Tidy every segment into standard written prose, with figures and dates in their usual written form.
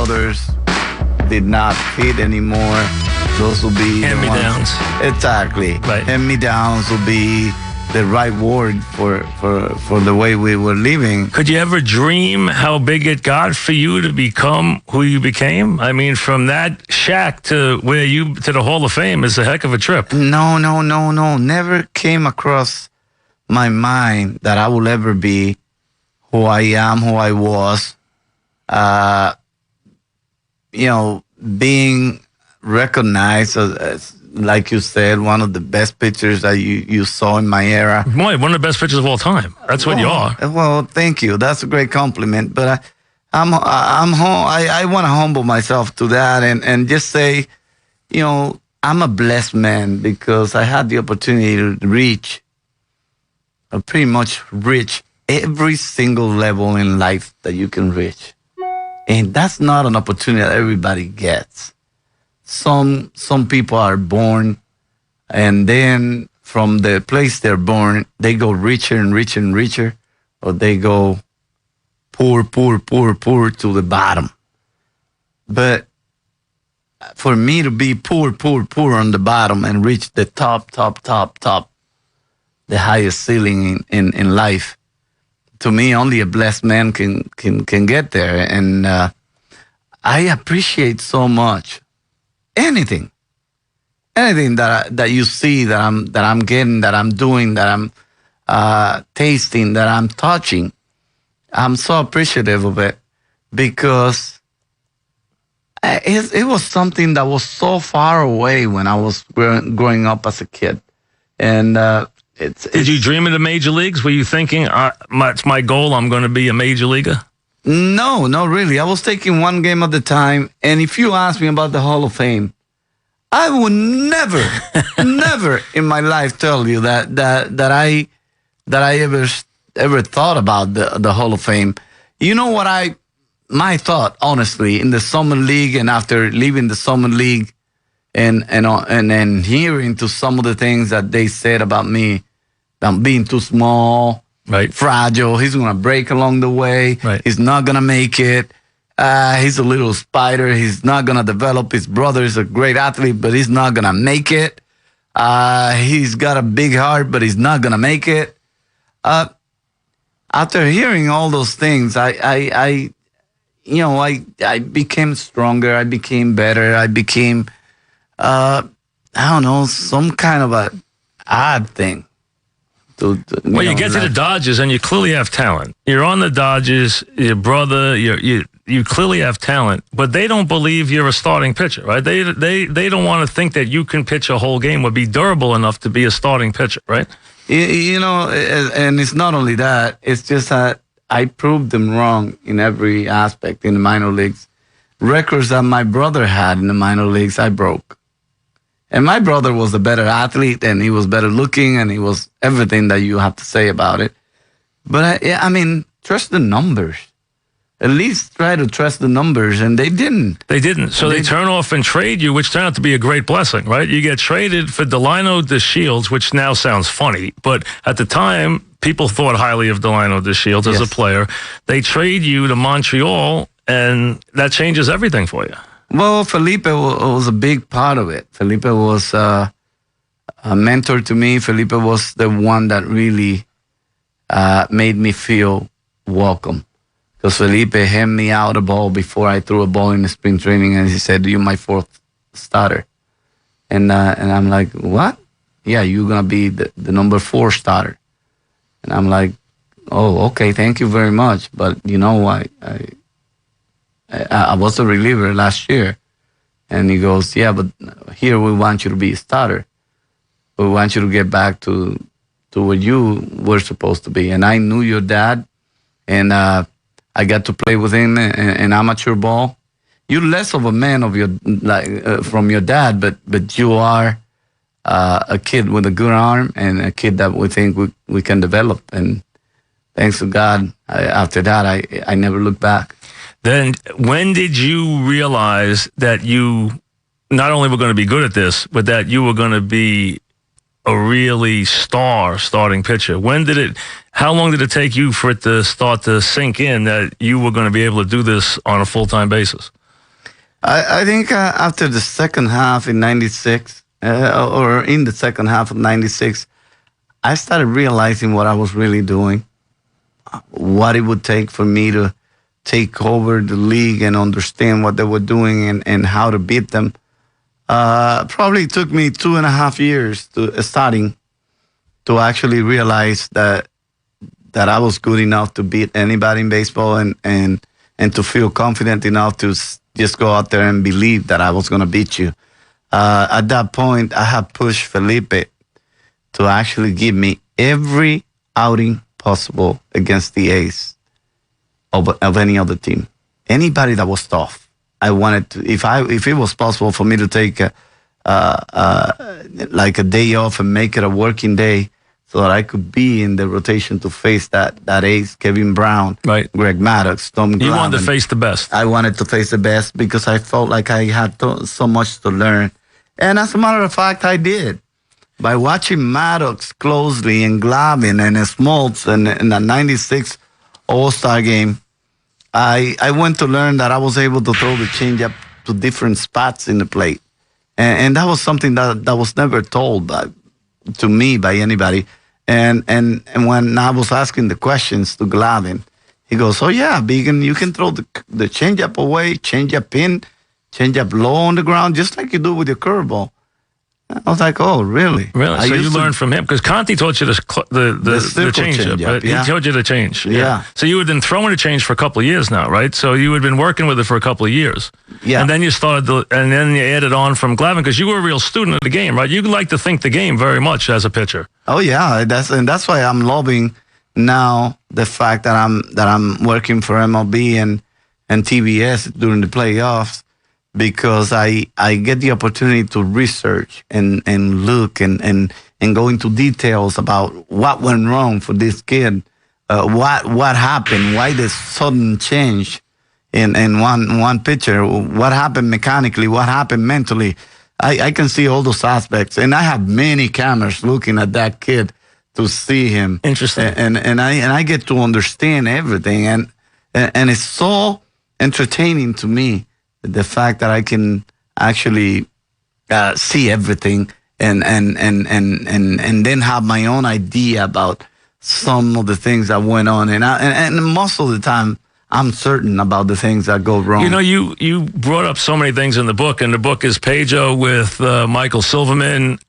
brothers did not fit anymore. Those will be hand-me-downs. Exactly. Right. Hand-me-downs will be the right word for the way we were living. Could you ever dream how big it got for you to become who you became? I mean, from that shack to the Hall of Fame is a heck of a trip. No. Never came across my mind that I will ever be who I am, who I was. Being recognized as, like you said, one of the best pitchers that you saw in my era. Boy, one of the best pitchers of all time. That's what you are. Well, thank you. That's a great compliment. But I want to humble myself to that and just say, I'm a blessed man because I had the opportunity to pretty much reach every single level in life that you can reach. And that's not an opportunity that everybody gets. Some people are born, and then from the place they're born, they go richer and richer and richer, or they go poor to the bottom. But for me to be poor on the bottom and reach the top, the highest ceiling in life, to me, only a blessed man can get there. And I appreciate so much anything that you see that I'm getting, that I'm doing, that I'm tasting, that I'm touching. I'm so appreciative of it because it was something that was so far away when I was growing up as a kid. And did you dream of the major leagues? Were you thinking, it's my goal, I'm going to be a major leaguer? No, not really. I was taking one game at a time. And if you ask me about the Hall of Fame, I would never in my life tell you that I ever thought about the Hall of Fame. You know what my thought, honestly, in the summer league and after leaving the summer league and hearing to some of the things that they said about me, I'm being too small, right, fragile. He's going to break along the way. Right. He's not going to make it. He's a little spider. He's not going to develop. His brother is a great athlete, but he's not going to make it. He's got a big heart, but he's not going to make it. After hearing all those things, I became stronger. I became better. I became, some kind of a odd thing. You get to the Dodgers and you clearly have talent. You're on the Dodgers, your brother, you clearly have talent, but they don't believe you're a starting pitcher, right? They don't want to think that you can pitch a whole game or be durable enough to be a starting pitcher, right? And it's not only that, it's just that I proved them wrong in every aspect in the minor leagues. Records that my brother had in the minor leagues, I broke. And my brother was a better athlete, and he was better looking, and he was everything that you have to say about it. But trust the numbers. At least try to trust the numbers, and they didn't. They didn't. So they turn off and trade you, which turned out to be a great blessing, right? You get traded for Delino DeShields, which now sounds funny, but at the time, people thought highly of Delino DeShields as a player. They trade you to Montreal, and that changes everything for you. Well, Felipe was a big part of it. Felipe was a mentor to me. Felipe was the one that really made me feel welcome. Because Felipe handed me out a ball before I threw a ball in the spring training, and he said, "You're my fourth starter." And I'm like, "What?" "Yeah, you're going to be the number 4 starter." And I'm like, "Oh, okay, thank you very much. But, I was a reliever last year." And he goes, "Yeah, but here we want you to be a starter. We want you to get back to where you were supposed to be." And I knew your dad, and I got to play with him in amateur ball. You're less of a man of from your dad, but you are a kid with a good arm and a kid that we think we can develop. And thanks to God, after that, I never looked back. Then when did you realize that you not only were going to be good at this, but that you were going to be a really starting pitcher? How long did it take you for it to start to sink in that you were going to be able to do this on a full-time basis? I think after the second half in '96, or in the second half of '96, I started realizing what I was really doing, what it would take for me to take over the league and understand what they were doing and how to beat them. Probably took me 2.5 years starting to actually realize that I was good enough to beat anybody in baseball and to feel confident enough to just go out there and believe that I was going to beat you. At that point, I had pushed Felipe to actually give me every outing possible against the A's of any other team. Anybody that was tough, I wanted to. If it was possible for me to take like a day off and make it a working day, so that I could be in the rotation to face that Ace, Kevin Brown, right, Greg Maddox, Tom Glavine. You wanted to face the best. I wanted to face the best because I felt like I had so much to learn. And as a matter of fact, I did. By watching Maddox closely and Glavine and Smoltz in the '96 All-Star game, I went to learn that I was able to throw the changeup to different spots in the plate. And that was something that was never told to me by anybody. And when I was asking the questions to Glavine, he goes, "Oh yeah, Began, you can throw the changeup away, changeup in, changeup low on the ground, just like you do with your curveball." I was like, "Oh, really?" Really? So you learned from him because Conti taught you the changeup. Right? Yeah. He taught you the change. Yeah. So you had been throwing a change for a couple of years now, right? So you had been working with it for a couple of years. Yeah. And then you started, and then you added on from Glavine because you were a real student of the game, right? You like to think the game very much as a pitcher. Oh yeah, that's why I'm loving now the fact that I'm working for MLB and TBS during the playoffs, because I get the opportunity to research and look and go into details about what went wrong for this kid, what happened, why the sudden change in one pitcher, what happened mechanically, what happened mentally. I can see all those aspects, and I have many cameras looking at that kid to see him. Interesting. And I get to understand everything, and it's so entertaining to me, the fact that I can actually see everything and then have my own idea about some of the things that went on, and most of the time I'm certain about the things that go wrong. You know, you brought up so many things in the book, and the book is Pedro with Michael Silverman,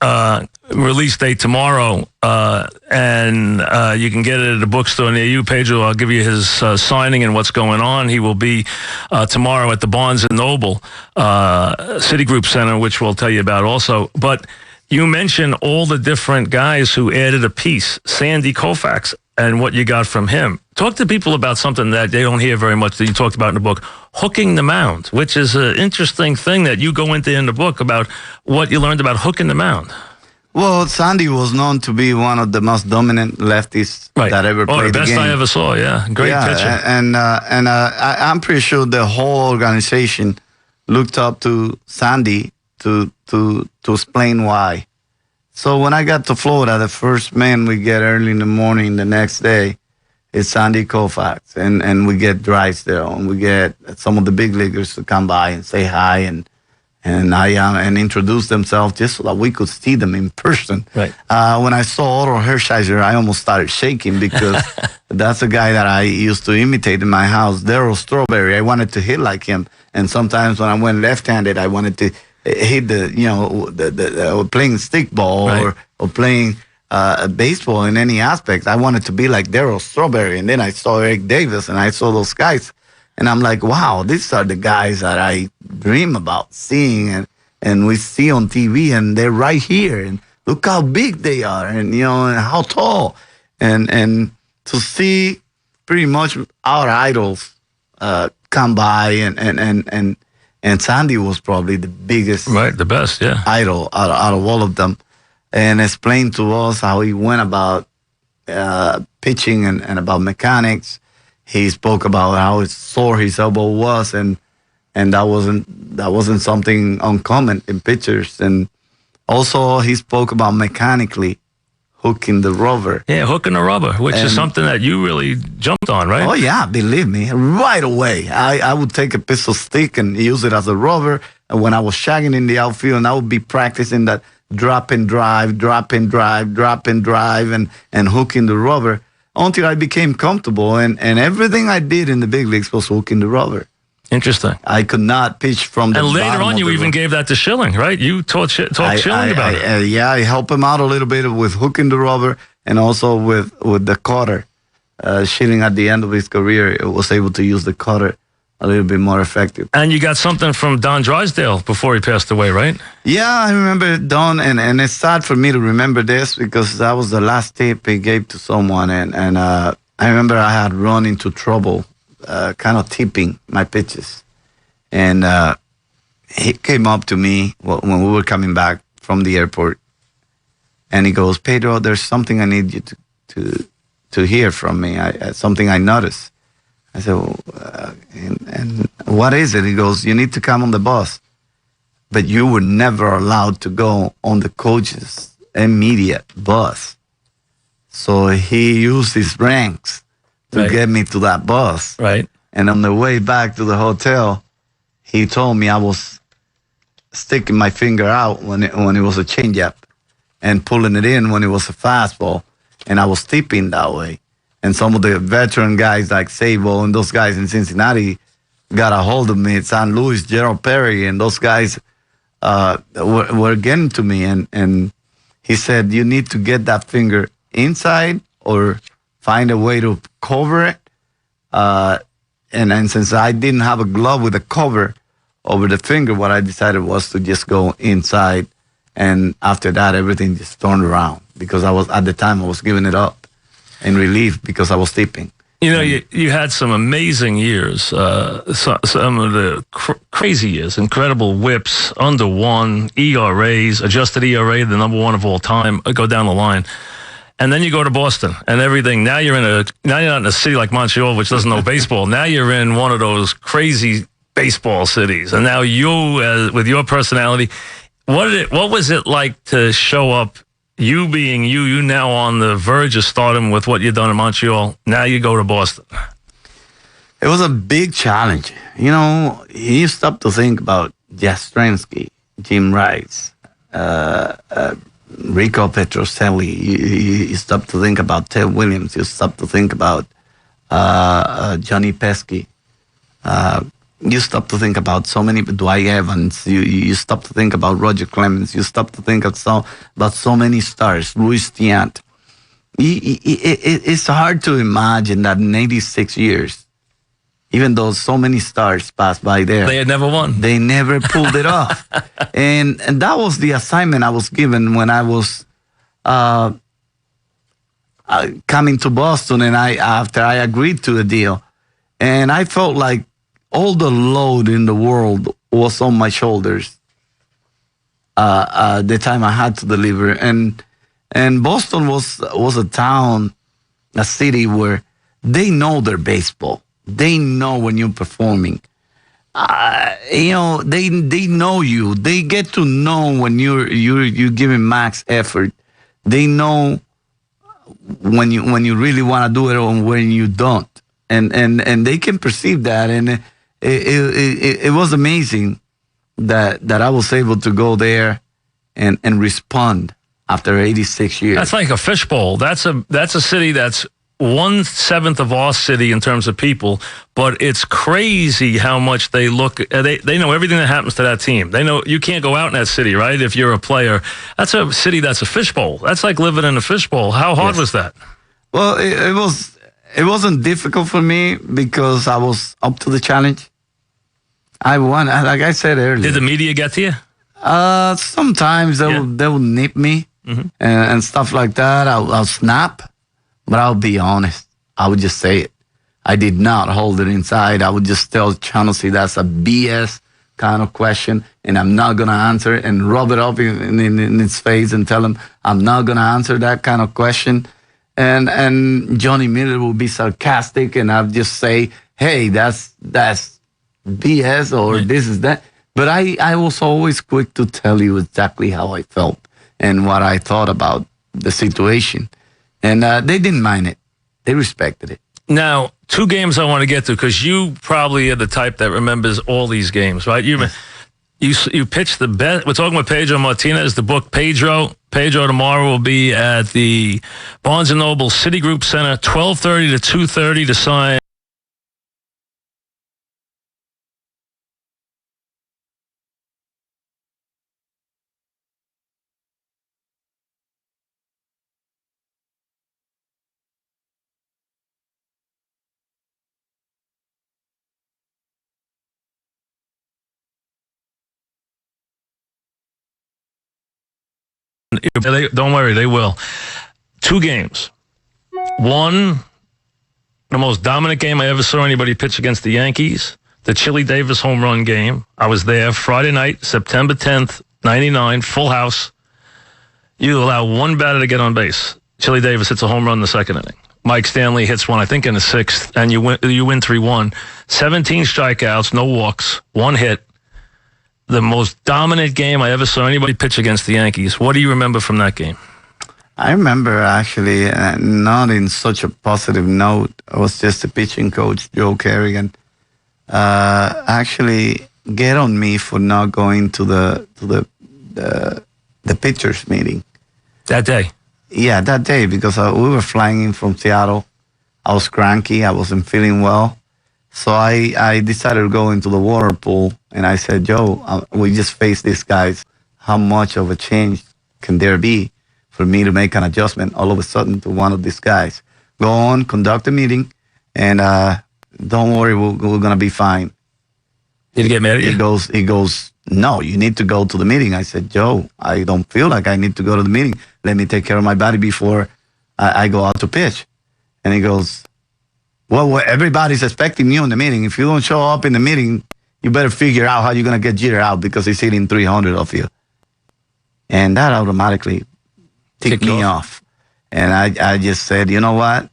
release date tomorrow, and you can get it at a bookstore near you. Pedro, I'll give you his signing and what's going on. He will be tomorrow at the Barnes & Noble Citigroup Center, which we'll tell you about also. But you mentioned all the different guys who added a piece, Sandy Koufax, and what you got from him. Talk to people about something that they don't hear very much that you talked about in the book, hooking the mound, which is an interesting thing that you go into in the book about what you learned about hooking the mound. Well, Sandy was known to be one of the most dominant lefties that ever played the game. The best I ever saw, yeah. Great pitcher. And I'm pretty sure the whole organization looked up to Sandy to explain why. So when I got to Florida, the first man we get early in the morning the next day is Sandy Koufax, and we get Drysdale, and we get some of the big leaguers to come by and say hi and introduce themselves just so that we could see them in person. Right. When I saw Otto Hershiser, I almost started shaking because that's a guy that I used to imitate in my house. Darryl Strawberry, I wanted to hit like him, and sometimes when I went left-handed, I wanted to hit the playing stickball or playing baseball in any aspect. I wanted to be like Darryl Strawberry, and then I saw Eric Davis, and I saw those guys, and I'm like, wow, these are the guys that I dream about seeing, and we see on TV, and they're right here, and look how big they are, and and how tall, and to see pretty much our idols come by, and Sandy was probably the biggest, the best, idol out of all of them, and explained to us how he went about pitching and about mechanics. He spoke about how sore his elbow was, and that wasn't something uncommon in pitchers. And also he spoke about mechanically hooking the rubber. Yeah, hooking the rubber, which is something that you really jumped on, right? Oh, yeah, believe me, right away. I would take a piece of stick and use it as a rubber. And when I was shagging in the outfield, and I would be practicing that drop and drive, drop and drive, drop and drive, and hooking the rubber until I became comfortable. And everything I did in the big leagues was hooking the rubber. Interesting. I could not pitch from the And later bottom on, you even gave that to Schilling, right? You taught Schilling about it. Yeah, I helped him out a little bit with hooking the rubber and also with the cutter. Schilling, at the end of his career, was able to use the cutter a little bit more effective. And you got something from Don Drysdale before he passed away, right? Yeah, I remember Don, and it's sad for me to remember this because that was the last tip he gave to someone. And I remember I had run into trouble, kind of tipping my pitches. And he came up to me when we were coming back from the airport. And he goes, Pedro, there's something I need you to hear from me, something I noticed. I said, and what is it? He goes, you need to come on the bus. But you were never allowed to go on the coach's immediate bus. So he used his ranks to get me to that bus. Right. And on the way back to the hotel, he told me I was sticking my finger out when it was a changeup and pulling it in when it was a fastball. And I was tipping that way. And some of the veteran guys like Sabo and those guys in Cincinnati got a hold of me. St. Louis, Gerald Perry, and those guys were getting to me. And he said, you need to get that finger inside or find a way to cover it. And since I didn't have a glove with a cover over the finger, what I decided was to just go inside. And after that, everything just turned around because at the time I was giving it up in relief because I was tipping. You know, you had some amazing years, some of the crazy years, incredible whips, under one, ERAs, adjusted ERA, the number one of all time, go down the line. And then you go to Boston and everything. Now you're not in a city like Montreal, which doesn't know baseball. Now you're in one of those crazy baseball cities. And now you, with your personality, what was it like to show up? You being you now on the verge of stardom with what you've done in Montreal. Now you go to Boston. It was a big challenge. You know, you stop to think about Jastrzębski, Jim Rice, Rico Petrocelli. You stop to think about Ted Williams. You stop to think about Johnny Pesky. You stop to think about so many, Dwight Evans. You stop to think about Roger Clemens. You stop to think about so many stars. Luis Tiant. It's hard to imagine that in 86 years, even though so many stars passed by there, they had never won. They never pulled it off. And that was the assignment I was given when I was coming to Boston, and after I agreed to the deal, and I felt like all the load in the world was on my shoulders. The time I had to deliver, and Boston was a town, a city where they know their baseball. They know when you're performing. You know, they know you. They get to know when you're giving max effort. They know when you really want to do it and when you don't, and they can perceive that. And it was amazing that I was able to go there and respond after 86 years. That's like a fishbowl. That's a city that's 1/7 of our city in terms of people, but it's crazy how much they look. They know everything that happens to that team. They know you can't go out in that city, right? If you're a player, that's a city that's a fishbowl. That's like living in a fishbowl. How hard was that? Well, it wasn't difficult for me because I was up to the challenge. I won, like I said earlier. Did the media get to you? Sometimes they will nip me and stuff like that. I'll snap, but I'll be honest. I would just say it. I did not hold it inside. I would just tell Channel C that's a BS kind of question, and I'm not going to answer it, and rub it up in his face and tell him I'm not going to answer that kind of question. And Johnny Miller will be sarcastic, and I'll just say, hey, that's BS, or this is that. But I was always quick to tell you exactly how I felt and what I thought about the situation. And they didn't mind it. They respected it. Now, 2 games I want to get to, because you probably are the type that remembers all these games, right? You pitched the best. We're talking with Pedro Martinez, the book Pedro. Pedro tomorrow will be at the Barnes & Noble Citigroup Center, 12:30 to 2:30 to sign. Don't worry, they will. 2 games. One, the most dominant game I ever saw anybody pitch against the Yankees, the Chili Davis home run game. I was there Friday night, September 10th, 99, full house. You allow one batter to get on base. Chili Davis hits a home run in the 2nd inning. Mike Stanley hits one, I think, in the 6th, and you win 3-1. 17 strikeouts, no walks, 1 hit. The most dominant game I ever saw anybody pitch against the Yankees. What do you remember from that game? I remember actually not in such a positive note. I was just a pitching coach, Joe Kerrigan. Actually, get on me for not going to the pitchers meeting that day. Yeah, that day, because we were flying in from Seattle. I was cranky. I wasn't feeling well. So I decided to go into the water pool, and I said, Joe, we just faced these guys. How much of a change can there be for me to make an adjustment all of a sudden to one of these guys? Go on, conduct a meeting, and don't worry, we're going to be fine. Did he get mad at you? He goes, no, you need to go to the meeting. I said, Joe, I don't feel like I need to go to the meeting. Let me take care of my body before I go out to pitch. And he goes, well, everybody's expecting you in the meeting. If you don't show up in the meeting, you better figure out how you're going to get Jeter out, because he's hitting 300 of you. And that automatically ticked me off. And I just said, you know what?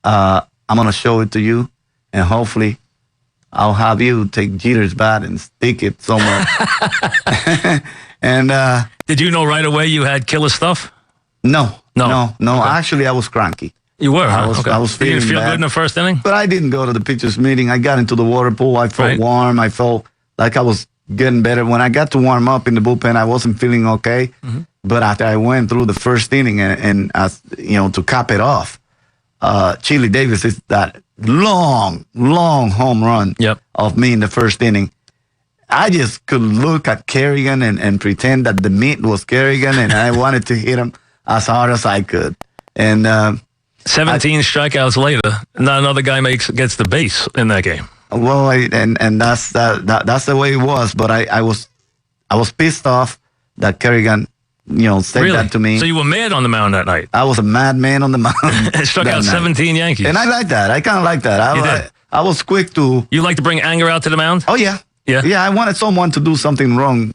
I'm going to show it to you, and hopefully I'll have you take Jeter's bat and stick it somewhere. And did you know right away you had killer stuff? No. Okay. Actually, I was cranky. You were? I was feeling You didn't feel bad. good in the first inning? But I didn't go to the pitchers meeting. I got into the water pool. I felt warm. I felt like I was getting better. When I got to warm up in the bullpen, I wasn't feeling okay. Mm-hmm. But after I went through the first inning and to cap it off, Chili Davis is that long home run of me in the first inning. I just could look at Kerrigan and pretend that the meat was Kerrigan, and I wanted to hit him as hard as I could. And 17 strikeouts later, not another guy gets the base in that game. Well, and that's the way it was. But I was pissed off that Kerrigan, said that to me. So you were mad on the mound that night? I was a madman on the mound. Struck out 17 Yankees. And I like that. I kind of like that. I was quick to... You like to bring anger out to the mound? Oh, yeah. Yeah, I wanted someone to do something wrong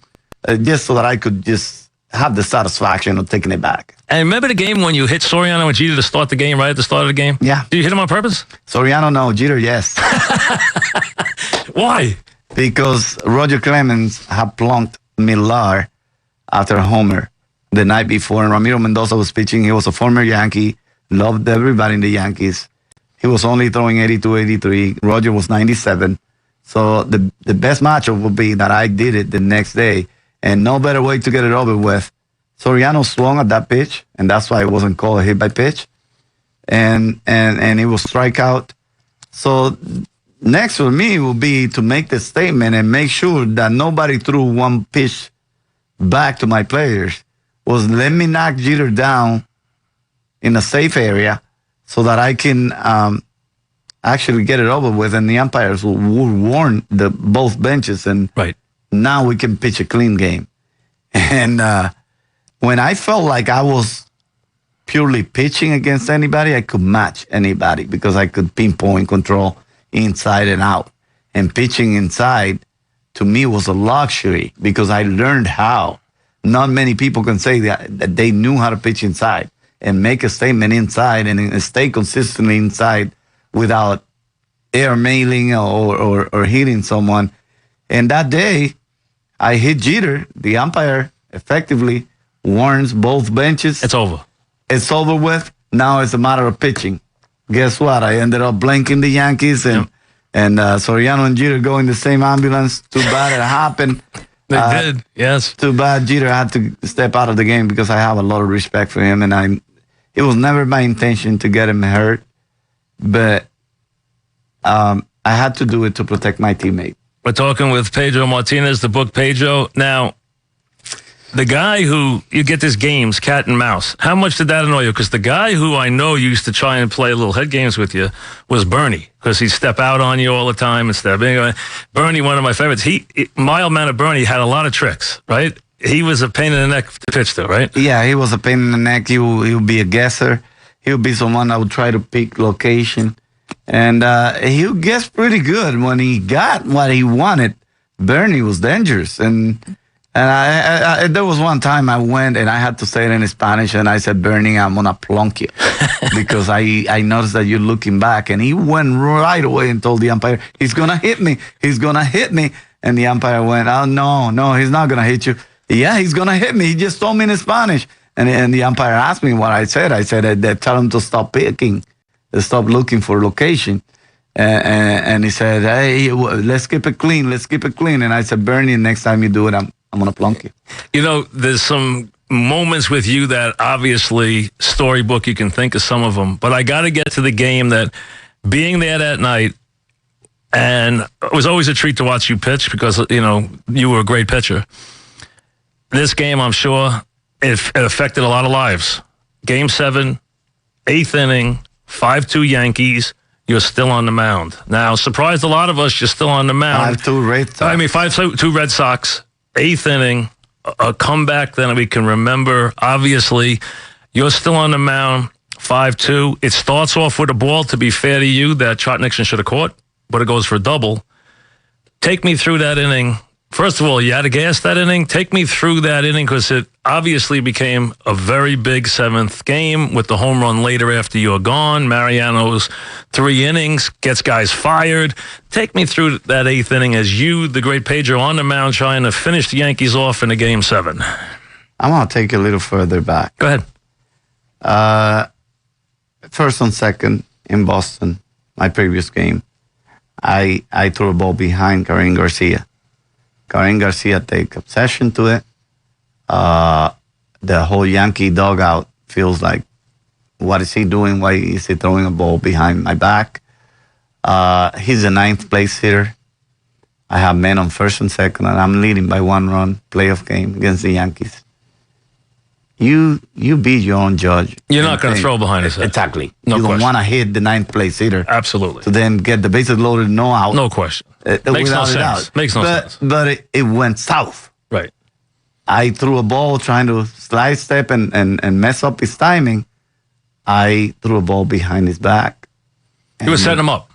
just so that I could just have the satisfaction of taking it back. And remember the game when you hit Soriano and Jeter to start the game, right at the start of the game? Yeah. Did you hit him on purpose? Soriano, no. Jeter, yes. Why? Because Roger Clemens had plunked Millar after a homer the night before, and Ramiro Mendoza was pitching. He was a former Yankee, loved everybody in the Yankees. He was only throwing 82, 83. Roger was 97. So the best matchup would be that I did it the next day, and no better way to get it over with. Soriano swung at that pitch, and that's why it wasn't called a hit by pitch, and it was strikeout. So next for me will be to make the statement and make sure that nobody threw one pitch back to my players. Was let me knock Jeter down in a safe area so that I can actually get it over with, and the umpires will warn both benches, and now we can pitch a clean game. And when I felt like I was purely pitching against anybody, I could match anybody because I could pinpoint control inside and out. And pitching inside, to me, was a luxury because I learned how. Not many people can say that they knew how to pitch inside and make a statement inside and stay consistently inside without air mailing or hitting someone. And that day, I hit Jeter. The umpire effectively warns both benches. It's over. It's over with. Now it's a matter of pitching. Guess what? I ended up blanking the Yankees, and Soriano and Jeter go in the same ambulance. Too bad it happened. They did, yes. Too bad Jeter had to step out of the game because I have a lot of respect for him, and it was never my intention to get him hurt, but I had to do it to protect my teammate. We're talking with Pedro Martinez, the book Pedro. Now, the guy who, you get this games, cat and mouse. How much did that annoy you? Because the guy who I know used to try and play little head games with you was Bernie, because he'd step out on you all the time and stuff. Bernie, one of my favorites, mild-mannered Bernie had a lot of tricks, right? He was a pain in the neck to pitch to, right? Yeah, he was a pain in the neck. He would be a guesser. He would be someone that would try to pick location. And he would guess pretty good. When he got what he wanted, Bernie was dangerous. And I there was one time I went and I had to say it in Spanish, and I said, Bernie, I'm going to plunk you. Because I noticed that you're looking back. And he went right away and told the umpire, he's going to hit me. He's going to hit me. And the umpire went, oh, no, he's not going to hit you. Yeah, he's going to hit me. He just told me in Spanish. And the umpire asked me what I said. I said, tell him to stop picking, to stop looking for location. And he said, hey, let's keep it clean. Let's keep it clean. And I said, Bernie, next time you do it, I'm going to plunk you. You know, there's some moments with you that obviously storybook, you can think of some of them. But I got to get to the game that being there that night, and it was always a treat to watch you pitch because, you know, you were a great pitcher. This game, I'm sure, it affected a lot of lives. Game 7, 8th inning, 5-2 Yankees. You're still on the mound. Now, surprised a lot of us, you're still on the mound. 5-2 Red Sox. 5-2 Red Sox, 8th inning, a comeback that we can remember. Obviously, you're still on the mound, 5-2. It starts off with a ball, to be fair to you, that Trot Nixon should have caught, but it goes for a double. Take me through that inning. First of all, you had to gas that inning. Take me through that inning, because it obviously became a very big 7th game with the home run later after you're gone. Mariano's 3 innings, gets guys fired. Take me through that 8th inning as you, the great Pedro, on the mound trying to finish the Yankees off in a Game 7. I'm going to take you a little further back. Go ahead. First and second in Boston, my previous game, I threw a ball behind Karim Garcia. Karim Garcia take obsession to it. The whole Yankee dugout feels like, what is he doing? Why is he throwing a ball behind my back? He's a 9th place hitter. I have men on first and second, and I'm leading by 1 run, playoff game against the Yankees. You be your own judge. You're not going to throw behind his head. Exactly. No you question. don't want to hit the 9th place hitter. Absolutely. To then get the bases loaded, no out. No question. Makes no sense. Makes no sense. But it went south. Right. I threw a ball trying to slide step and mess up his timing. I threw a ball behind his back. You were setting him up.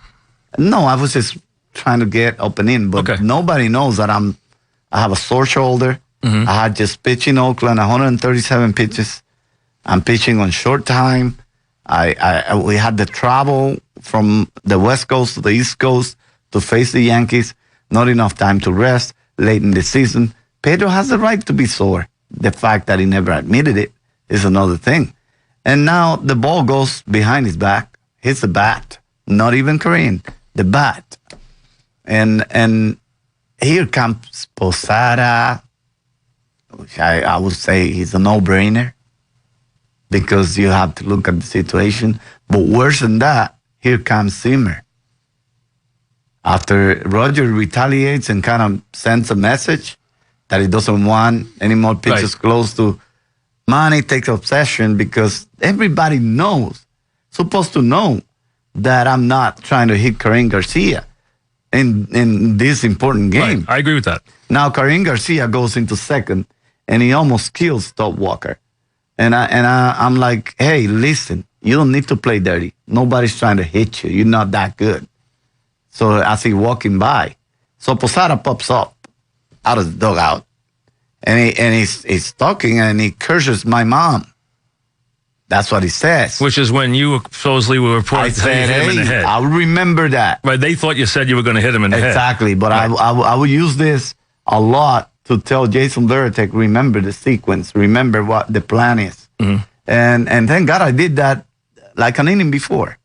No, I was just trying to get up and in. But nobody knows that I have a sore shoulder. Mm-hmm. I had just pitched in Oakland, 137 pitches. I'm pitching on short time. We had the travel from the West Coast to the East Coast to face the Yankees. Not enough time to rest late in the season. Pedro has the right to be sore. The fact that he never admitted it is another thing. And now the ball goes behind his back, hits the bat. Not even Karim, the bat. And here comes Posada, which I would say he's a no-brainer because you have to look at the situation. But worse than that, here comes Zimmer. After Roger retaliates and kind of sends a message that he doesn't want any more pitches close to, Manny takes obsession because everybody supposed to know that I'm not trying to hit Karim Garcia in this important game. Right. I agree with that. Now Karim Garcia goes into second, and he almost kills Todd Walker. And I'm like, hey, listen, you don't need to play dirty. Nobody's trying to hit you. You're not that good. So as he walking by, so Posada pops up out of the dugout, and he's talking, and he curses my mom. That's what he says. Which is when you supposedly were reported to hit him in the head. I remember that. Right, they thought you said you were going to hit him in the head. Exactly, but right. I would use this a lot to tell Jason Veritek, remember the sequence, remember what the plan is. And thank God I did that like an inning before.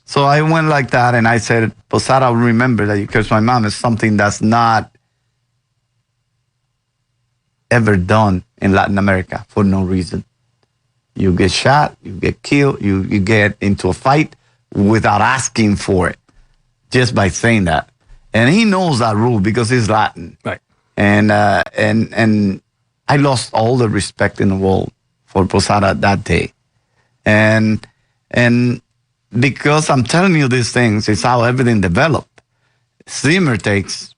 So I went like that, and I said, Posada, I'll remember that because my mom is something that's not ever done in Latin America for no reason. You get shot, you get killed, you get into a fight without asking for it, just by saying that. And he knows that rule because he's Latin. Right. And I lost all the respect in the world for Posada that day. And because I'm telling you these things, it's how everything developed. Zimmer takes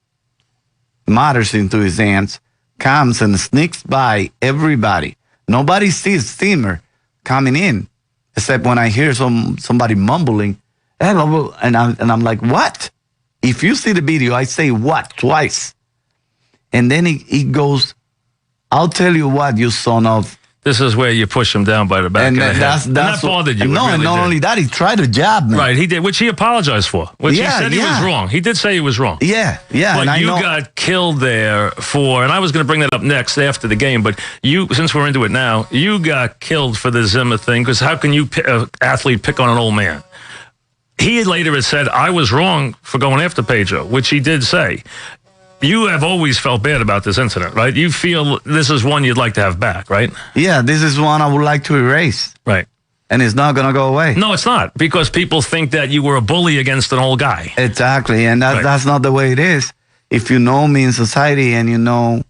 matters into his hands, comes and sneaks by everybody. Nobody sees Zimmer coming in, except when I hear somebody mumbling, and I'm like, what? If you see the video, I say what twice. And then he goes, I'll tell you what, you son of... This is where you push him down by the back of the head. And that bothered you. No, really and not only that, he tried to jab me. Right, he did, which he apologized for. Which he said he was wrong. He did say he was wrong. Yeah. But you got killed there for, and I was going to bring that up next after the game, but you, since we're into it now, you got killed for the Zimmer thing, because how can you, athlete, pick on an old man? He later had said, I was wrong for going after Pedro, which he did say. You have always felt bad about this incident, right? You feel this is one you'd like to have back, right? Yeah, this is one I would like to erase. Right. And it's not going to go away. No, it's not, because people think that you were a bully against an old guy. Exactly, and that's not the way it is. If you know me in society and you know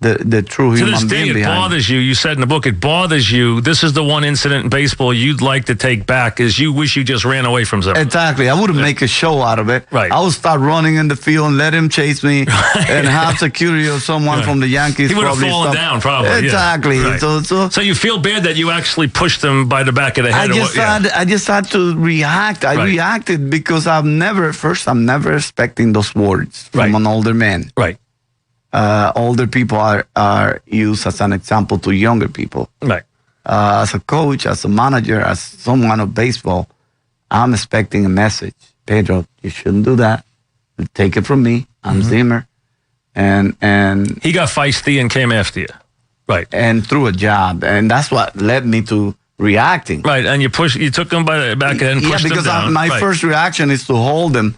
the true human being behind. To this day, it bothers you. You said in the book, it bothers you. This is the one incident in baseball you'd like to take back, is you wish you just ran away from something. Exactly. I wouldn't make a show out of it. Right. I would start running in the field and let him chase me and have security or someone from the Yankees. He would have fallen down, probably. Exactly. Yeah. Right. So you feel bad that you actually pushed him by the back of the head. I just had to react. I reacted because I'm never expecting those words from an older man. Right. Older people are used as an example to younger people. Right. As a coach, as a manager, as someone of baseball, I'm expecting a message. Pedro, you shouldn't do that. Take it from me. I'm Zimmer. And he got feisty and came after you. Right. And threw a jab. And that's what led me to reacting. Right. And you took him by the back of the head and pushed him down. Yeah, because my first reaction is to hold him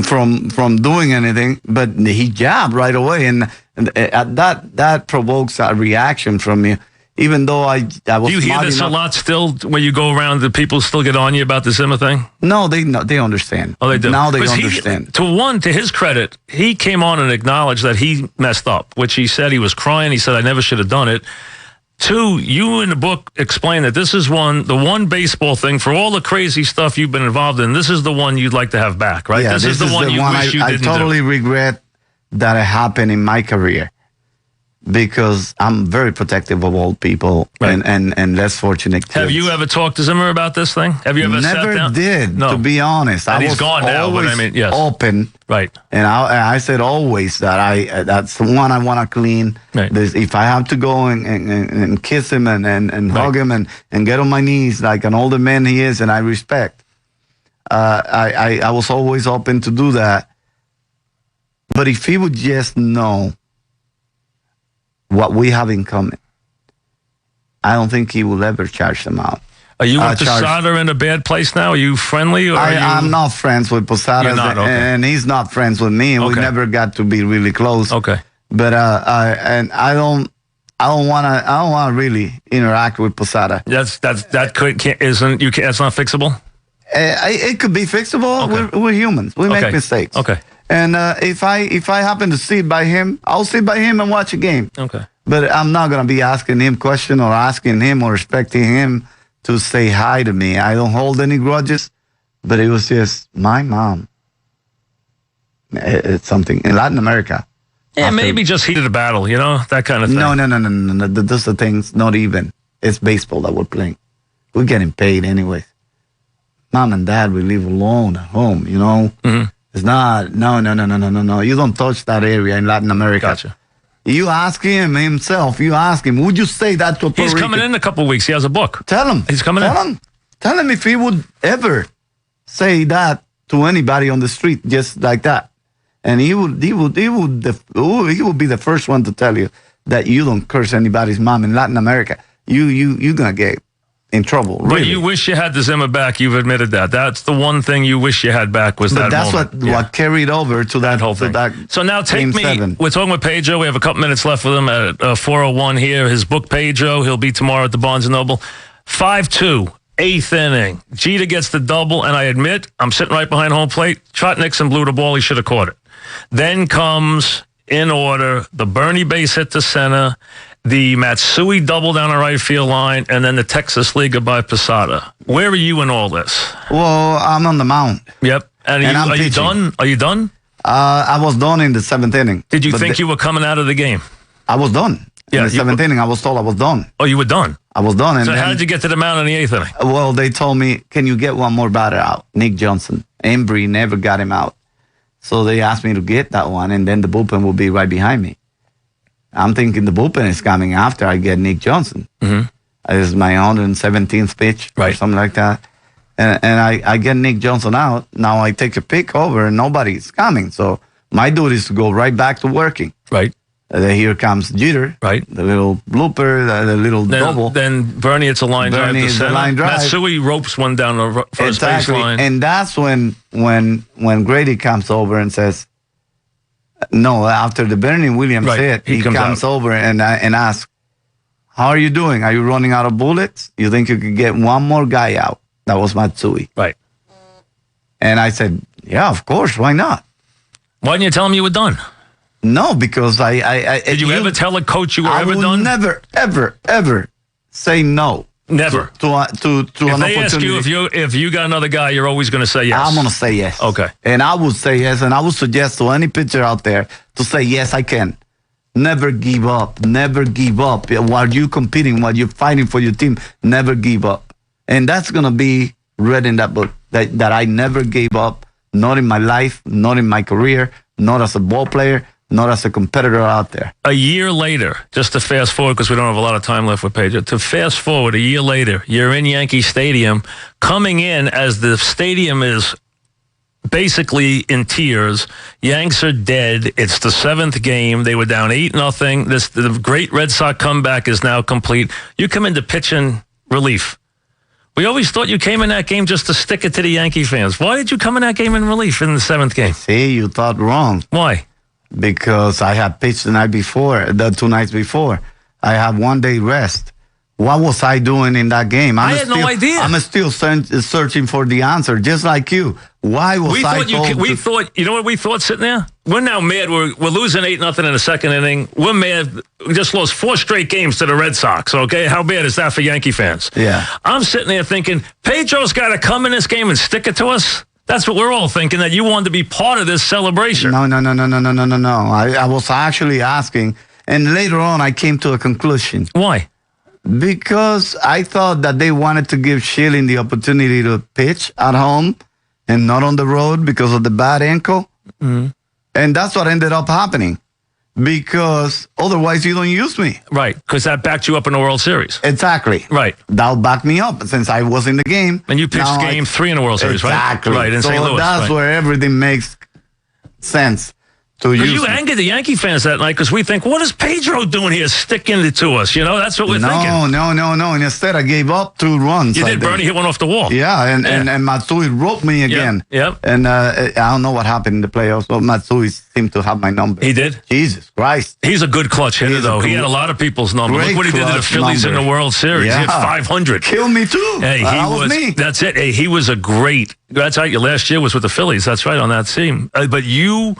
from doing anything, but he jabbed right away, and that provokes a reaction from me. Even though I was. Do you hear this a lot still when you go around? Do people still get on you about the Zimmer thing? No, they understand. Oh, they do. Now they understand. To his credit, he came on and acknowledged that he messed up, which he said he was crying. He said, I never should have done it. Two, you in the book explain that this is the one baseball thing, for all the crazy stuff you've been involved in, this is the one you'd like to have back, right? Yeah, this is the one you wish you didn't do. I totally regret that it happened in my career, because I'm very protective of old people and less fortunate kids. Have you ever talked to Zimmer about this thing? Have you ever sat down? Never did, to be honest. And he's gone now, but I mean, yes. Open. Right. And I said always that that's the one I want to clean. Right. If I have to go and kiss him and hug him and get on my knees like an older man he is, and I respect, I was always open to do that. But if he would just know what we have in common, I don't think he will ever charge them out. Are you with Posada in a bad place now? Are you friendly? Or I'm not friends with Posada, and he's not friends with me. Okay. We never got to be really close. Okay. But I don't want to really interact with Posada. That's not fixable. It could be fixable. Okay. We're humans. We make mistakes. Okay. And if I happen to sit by him, I'll sit by him and watch a game. Okay. But I'm not gonna be asking him questions or asking him or expecting him to say hi to me. I don't hold any grudges, but it was just my mom. It's something in Latin America. Yeah, maybe just heated a battle, that kind of thing. No. Those are things, not even. It's baseball that we're playing. We're getting paid anyways. Mom and dad, we live alone at home, Mm-hmm. It's not, no. You don't touch that area in Latin America. Gotcha. You ask him himself, would you say that to a Puerto He's coming in a couple of weeks. He has a book. Tell him. He's coming in. Tell him if he would ever say that to anybody on the street just like that. And he would be the first one to tell you that you don't curse anybody's mom in Latin America. You're gonna get in trouble. Really. But you wish you had the Zimmer back. You've admitted that. That's the one thing you wish you had back was that moment. But that's what carried over to that whole thing. So now take me. 7. We're talking with Pedro. We have a couple minutes left with him at 4:01 here. His book, Pedro. He'll be tomorrow at the Barnes & Noble. 5-2, 8th inning. Jeter gets the double, and I admit, I'm sitting right behind home plate. Trot Nixon blew the ball. He should have caught it. Then comes, in order, the Bernie base hit to center, the Matsui double down the right field line, and then the Texas Liga by Posada. Where are you in all this? Well, I'm on the mound. Yep. And are you done? Are you done? I was done in the 7th inning. Did you think you were coming out of the game? I was done. Yeah, in the 7th inning, I was told I was done. Oh, you were done? I was done. So how did you get to the mound in the 8th inning? Well, they told me, can you get one more batter out? Nick Johnson. Embry never got him out. So they asked me to get that one, and then the bullpen will be right behind me. I'm thinking the bullpen is coming after I get Nick Johnson. Mm-hmm. This is my 117th pitch or something like that. And I get Nick Johnson out. Now I take a pick over, and nobody's coming. So my duty is to go right back to working. Right. Here comes Jeter. Right. The little blooper, the little double. Then Bernie, it's a line drive to center. Matsui ropes one down the first base line. And that's when Grady comes over and says, no, after the Bernie Williams hit, he comes over and asks, how are you doing? Are you running out of bullets? You think you could get one more guy out? That was Matsui. Right. And I said, yeah, of course. Why not? Why didn't you tell him you were done? No, because I did you ever tell a coach you were ever done? I will never, ever say no. Never. To an opportunity. If they ask you if you got another guy, you're always going to say yes. I'm going to say yes. Okay. And I would say yes, and I would suggest to any pitcher out there to say yes, I can. Never give up. Never give up. While you're competing, while you're fighting for your team, never give up. And that's going to be read in that book, that I never gave up, not in my life, not in my career, not as a ball player, not as a competitor out there. A year later, just to fast forward, because we don't have a lot of time left with Pedro, to fast forward a year later, you're in Yankee Stadium, coming in as the stadium is basically in tears. Yanks are dead. It's the 7th game. They were down 8-0. The great Red Sox comeback is now complete. You come into pitching relief. We always thought you came in that game just to stick it to the Yankee fans. Why did you come in that game in relief in the 7th game? See, you thought wrong. Why? Because I had pitched the 2 nights before. I had 1 day rest. What was I doing in that game? I had no idea. I'm still searching for the answer, just like you. Why was I told we thought, you know what we thought sitting there? We're now mad. We're losing 8-0 in the 2nd inning. We're mad. We just lost 4 straight games to the Red Sox, okay? How bad is that for Yankee fans? Yeah. I'm sitting there thinking, Pedro's got to come in this game and stick it to us? That's what we're all thinking, that you wanted to be part of this celebration. No. I was actually asking, and later on I came to a conclusion. Why? Because I thought that they wanted to give Schilling the opportunity to pitch at home and not on the road because of the bad ankle. Mm-hmm. And that's what ended up happening. Because otherwise you don't use me. Right, because that backed you up in the World Series. Exactly. Right. That'll back me up since I was in the game. And you pitched game 3 in the World Series, exactly. Right, in St. Louis. That's where everything makes sense. Because you angered the Yankee fans that night because we think, what is Pedro doing here sticking it to us? You know, that's what we're thinking. No. And instead, I gave up 2 runs. You did. Bernie hit one off the wall. Yeah, and Matsui roped me again. Yep. And I don't know what happened in the playoffs, but Matsui seemed to have my number. He did? Jesus Christ. He's a good clutch hitter, though. He had a lot of people's number. Look what he did to the Phillies in the World Series. Yeah. He hit 500. Killed me, too. Hey, that was me. That's it. Hey, he was a great. That's right. Your last year was with the Phillies. That's right, on that team. But you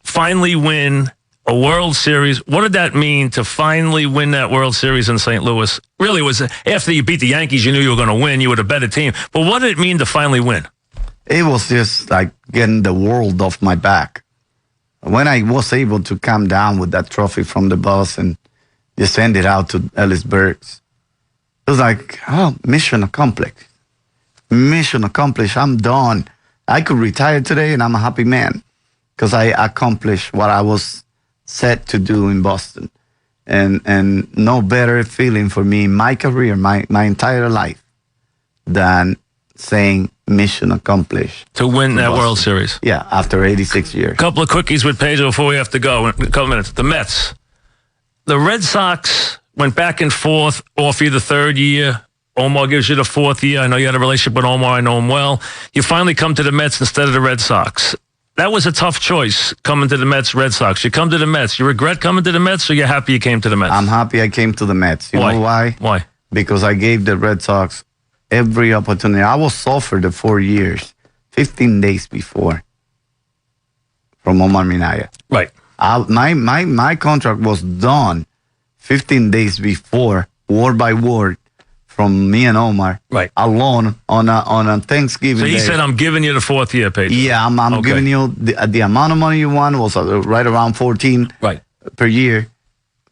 finally win a World Series. What did that mean to finally win that World Series in St. Louis? Really, it was after you beat the Yankees, you knew you were going to win. You were the better team. But what did it mean to finally win? It was just like getting the world off my back. When I was able to come down with that trophy from the bus and just send it out to Ellisburg, it was like, oh, mission accomplished. Mission accomplished. I'm done. I could retire today and I'm a happy man. Because I accomplished what I was set to do in Boston. And no better feeling for me in my career, my entire life, than saying, mission accomplished. To win that World Series. Yeah, after 86 years. A couple of quickies with Pedro before we have to go in a couple minutes. The Mets. The Red Sox went back and forth, offer you the third year. Omar gives you the fourth year. I know you had a relationship with Omar. I know him well. You finally come to the Mets instead of the Red Sox. That was a tough choice, coming to the Mets, Red Sox. You come to the Mets. You regret coming to the Mets, or you're happy you came to the Mets? I'm happy I came to the Mets. You know why? Why? Because I gave the Red Sox every opportunity. I was offered the 4 years, 15 days before, from Omar Minaya. Right. My contract was done 15 days before, word by word, from me and Omar, right, alone on a Thanksgiving day. So he said, I'm giving you the fourth year, Pedro. Yeah, I'm giving you the amount of money you want was right around 14 per year,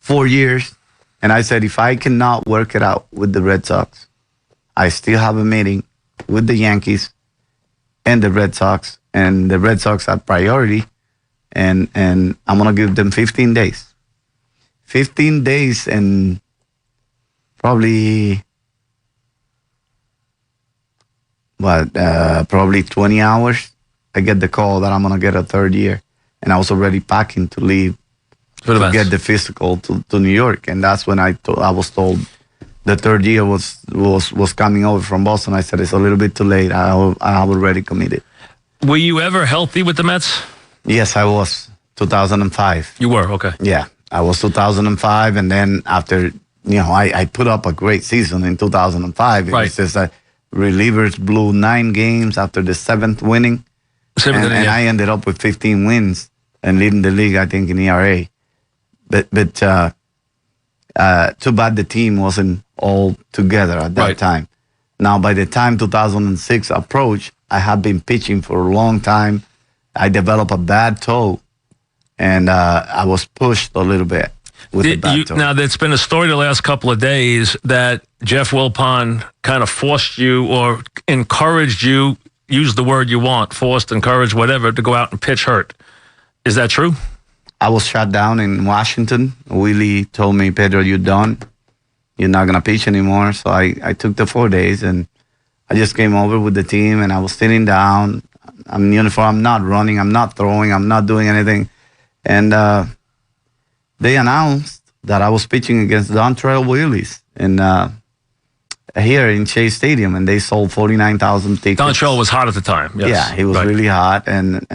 4 years. And I said, if I cannot work it out with the Red Sox, I still have a meeting with the Yankees and the Red Sox, and the Red Sox have priority, and I'm going to give them 15 days. 15 days and probably... probably 20 hours, I get the call that I'm going to get a third year. And I was already packing to leave to get the physical to New York. And that's when I was told the third year was coming over from Boston. I said, it's a little bit too late. I have already committed. Were you ever healthy with the Mets? Yes, I was. 2005. You were? Okay. Yeah, I was 2005. And then after, I put up a great season in 2005. It was just that relievers blew 9 games after the 7th winning. And I ended up with 15 wins and leading the league, I think, in ERA. But too bad the team wasn't all together at that time. Now, by the time 2006 approached, I had been pitching for a long time. I developed a bad toe, and I was pushed a little bit. Now, there's been a story the last couple of days that Jeff Wilpon kind of forced you or encouraged you, use the word you want, forced, encouraged, whatever, to go out and pitch hurt. Is that true? I was shut down in Washington. Willie told me, Pedro, you're done. You're not going to pitch anymore. So I took the 4 days, and I just came over with the team, and I was sitting down. I'm in uniform. I'm not running. I'm not throwing. I'm not doing anything. And they announced that I was pitching against Dontrelle Willis here in Chase Stadium, and they sold 49,000 tickets. Dontrelle was hot at the time. Yes. Yeah, he was really hot, and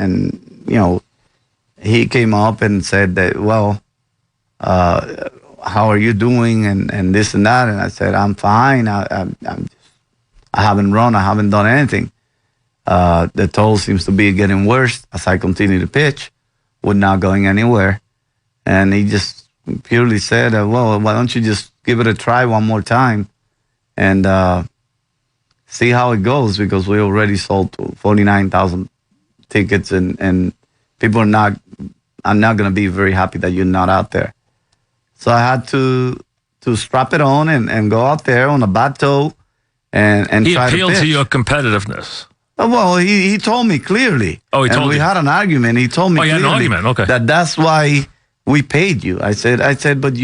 he came up and said that, well, how are you doing, and this and that, and I said, I'm fine. I haven't run. I haven't done anything. The toe seems to be getting worse as I continue to pitch, with not going anywhere. And he just purely said, well, why don't you just give it a try one more time and see how it goes, because we already sold 49,000 tickets, and people are not going to be very happy that you're not out there. So I had to strap it on and go out there on a bad toe and try to pitch. He appealed to your competitiveness. Well, he told me clearly. Oh, he told you? We had an argument. He told me clearly you had an argument. Okay. That's why we paid you. I said, but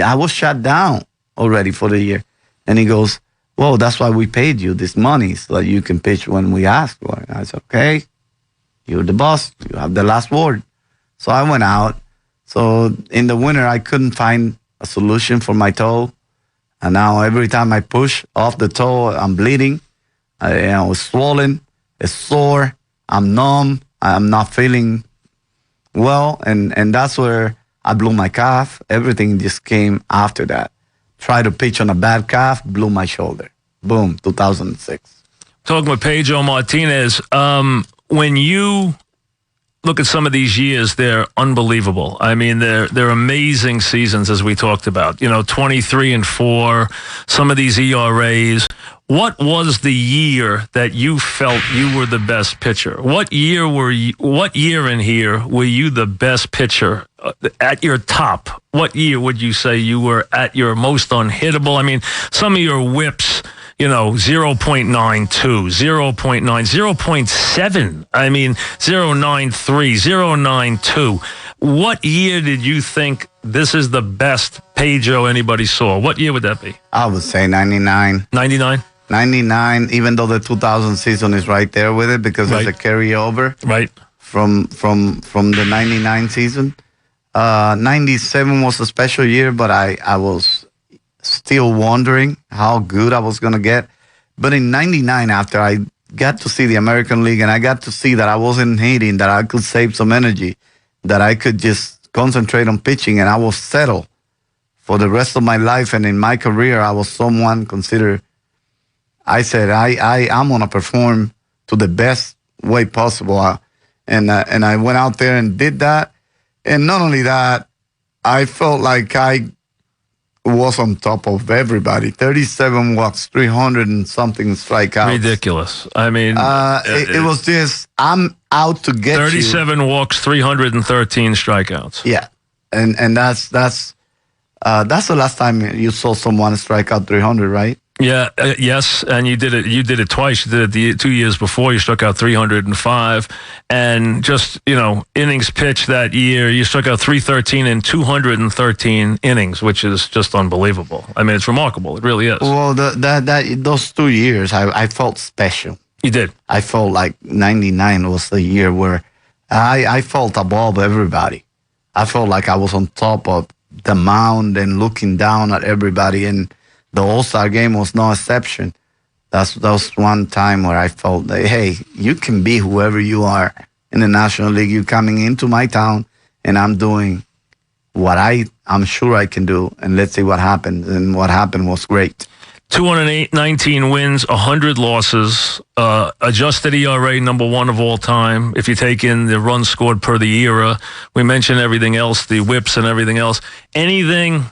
I was shut down already for the year. And he goes, well, that's why we paid you this money, so that you can pitch when we ask for it. And I said, okay, you're the boss. You have the last word. So I went out. So in the winter, I couldn't find a solution for my toe. And now every time I push off the toe, I'm bleeding. It's swollen. It's sore. I'm numb. I'm not feeling well. And that's where I blew my calf. Everything just came after that. Tried to pitch on a bad calf, blew my shoulder. Boom, 2006. Talking with Pedro Martinez, when you look at some of these years, they're unbelievable. I mean, they're amazing seasons, as we talked about. 23-4, some of these ERAs. What was the year that you felt you were the best pitcher? What year in here were you the best pitcher at your top? What year would you say you were at your most unhittable? I mean, some of your whips, 0.92, 0.9, 0.7. I mean, 0.93, 0.92. What year did you think this is the best Pedro anybody saw? What year would that be? I would say 99. 99? 99, even though the 2000 season is right there with it because Right. there's a carryover Right. from the 99 season. 97 was a special year, but I was still wondering how good I was going to get. But in 99, after I got to see the American League and I got to see that I wasn't hating, that I could save some energy, that I could just concentrate on pitching, and I was settled for the rest of my life. And in my career, I was someone considered, I said, I'm going to perform to the best way possible. And I went out there and did that. And not only that, I felt like I was on top of everybody. 37 walks, 300 and something strikeouts. Ridiculous. I mean, it was just, I'm out to get 37 walks, 313 strikeouts. you. Yeah. And that's the last time you saw someone strike out 300, right? Yeah, yes, and you did it. You did it twice. You did it the 2 years before. You struck out 305, and just innings pitched that year, you struck out 313 in 213 innings, which is just unbelievable. I mean, it's remarkable. It really is. Well, those 2 years, I felt special. You did. I felt like 99 was the year where I felt above everybody. I felt like I was on top of the mound and looking down at everybody, and the All-Star game was no exception. That was one time where I felt that, hey, you can be whoever you are in the National League. You're coming into my town, and I'm doing what I'm sure I can do, and let's see what happens. And what happened was great. 219 wins, 100 losses, adjusted ERA #1 of all time. If you take in the runs scored per the era, we mentioned everything else, the whips and everything else. Anything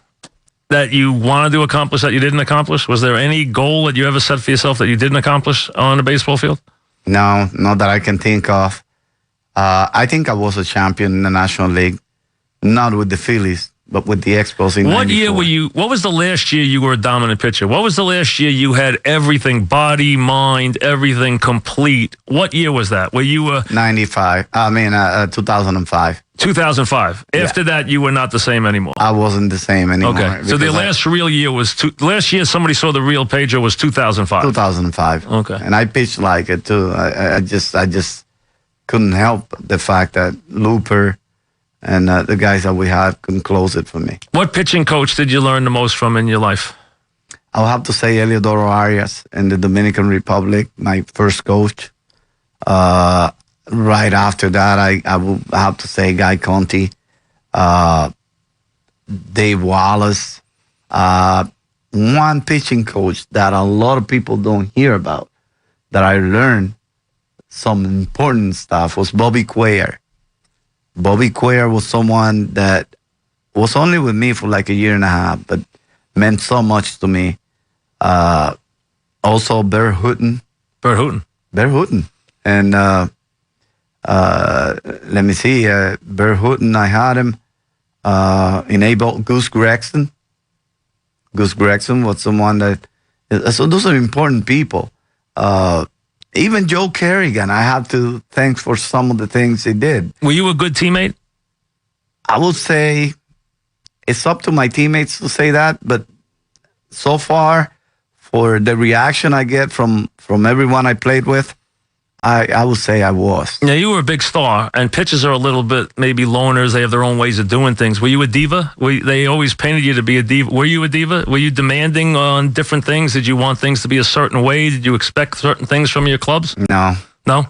that you wanted to accomplish that you didn't accomplish? Was there any goal that you ever set for yourself that you didn't accomplish on a baseball field? No, not that I can think of. I think I was a champion in the National League, not with the Phillies, but with the Expos in What 94. year were you? What was the last year you were a dominant pitcher? What was the last year you had everything, body, mind, everything complete? What year was that? Were you 95. 2005. 2005. After that, you were not the same anymore. I wasn't the same anymore. Okay, so the last real year was last year. Somebody saw the real Pedro was 2005. 2005. Okay, and I pitched like it too. I just couldn't help the fact that Looper and the guys that we had couldn't close it for me. What pitching coach did you learn the most from in your life? I'll have to say Eliodoro Arias in the Dominican Republic, my first coach. Right after that, I will have to say Guy Conti, Dave Wallace, one pitching coach that a lot of people don't hear about, that I learned some important stuff, was Bobby Cuellar. Bobby Cuellar was someone that was only with me for like a year and a half, but meant so much to me. Also, Bear Hooten. And let me see, Bear Hooten, I had him. Enabled Goose Gregson. Goose Gregson was someone that, so those are important people. Even Joe Kerrigan, I have to thank for some of the things he did. Were you a good teammate? I would say it's up to my teammates to say that, but so far, for the reaction I get from everyone I played with, I would say I was. Yeah, you were a big star, and pitchers are a little bit maybe loners. They have their own ways of doing things. Were you a diva? They always painted you to be a diva. Were you a diva? Were you demanding on different things? Did you want things to be a certain way? Did you expect certain things from your clubs? No. No?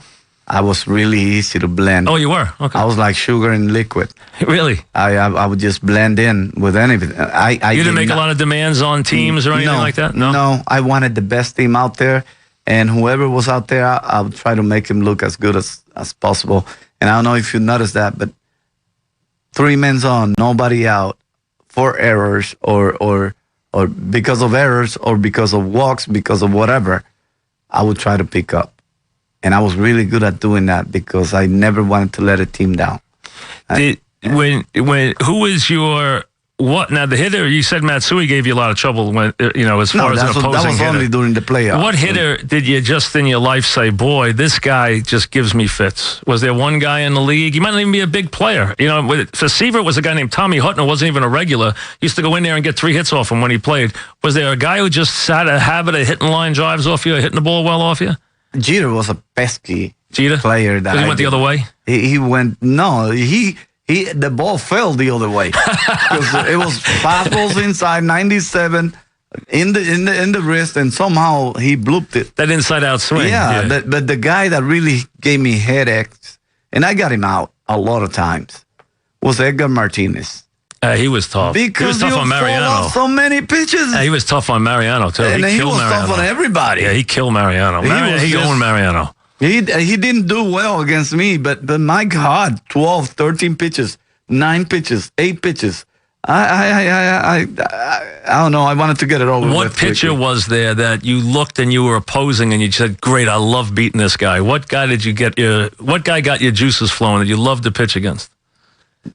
I was really easy to blend. Oh, you were? Okay. I was like sugar in liquid. Really? I would just blend in with anything. You didn't make a lot of demands on teams or anything like that? No, I wanted the best team out there. And whoever was out there, I would try to make him look as good as possible. And I don't know if you noticed that, but 3 men on, nobody out, 4 errors, or because of errors, or because of walks, because of whatever, I would try to pick up. And I was really good at doing that because I never wanted to let a team down. Who is your what now? The hitter, you said Matsui gave you a lot of trouble when as far as an opposing that was hitter. only during the playoffs. What hitter did you just in your life say, boy, this guy just gives me fits? Was there one guy in the league? He might not even be a big player. For Seaver, it was a guy named Tommy Hutton, who wasn't even a regular. He used to go in there and get 3 hits off him when he played. Was there a guy who just had a habit of hitting line drives off you, or hitting the ball well off you? Jeter was a pesky Jeter? player. That he went the other way? He went, no, the ball fell the other way. Because it was fastballs inside 97 in the wrist, and somehow he blooped it. That inside-out swing. Yeah. But the guy that really gave me headaches, and I got him out a lot of times, was Pedro Martinez. He was tough. Because he was tough on Mariano. So many pitches. He was tough on Mariano, too. And he was Mariano. tough on everybody. Yeah, he killed Mariano. He owned Mariano. He didn't do well against me, but my God, 12, 13 pitches, 9 pitches, 8 pitches. I don't know. I wanted to get it over with. What pitcher was there that you looked and you were opposing and you said, great, I love beating this guy? What guy got your juices flowing that you loved to pitch against?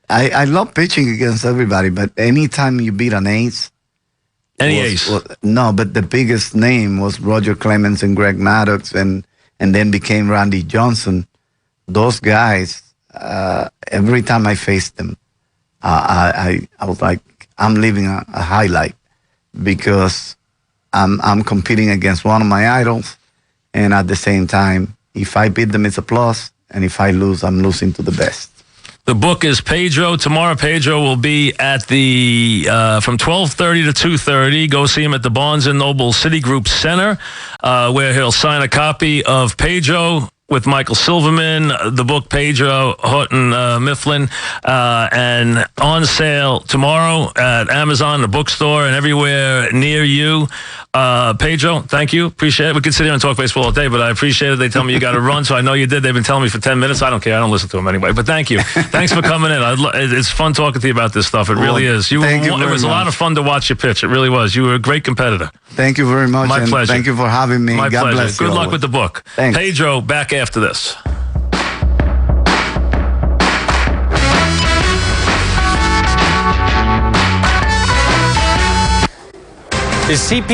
I love pitching against everybody, but anytime you beat an ace. No, but the biggest name was Roger Clemens and Greg Maddux, and then became Randy Johnson. Those guys, every time I faced them, I was like, I'm living a highlight, because I'm competing against one of my idols, and at the same time, if I beat them, it's a plus, and if I lose, I'm losing to the best. The book is Pedro. Tomorrow, Pedro will be at the from 12:30 to 2:30. Go see him at the Barnes & Noble Citigroup Center, where he'll sign a copy of Pedro with Michael Silverman, the book Pedro, Houghton, Mifflin, and on sale tomorrow at Amazon, the bookstore, and everywhere near you. Pedro, thank you. Appreciate it. We could sit here and talk baseball all day, but I appreciate it. They tell me you got to run, so I know you did. They've been telling me for 10 minutes. I don't care. I don't listen to them anyway, but thank you. Thanks for coming in. It's fun talking to you about this stuff. It really is. It was a lot of fun to watch you pitch. It really was. You were a great competitor. Thank you very much. My pleasure. Thank you for having me. My God pleasure. bless you. Good luck with the book. Thanks. Pedro, back after this. Is CP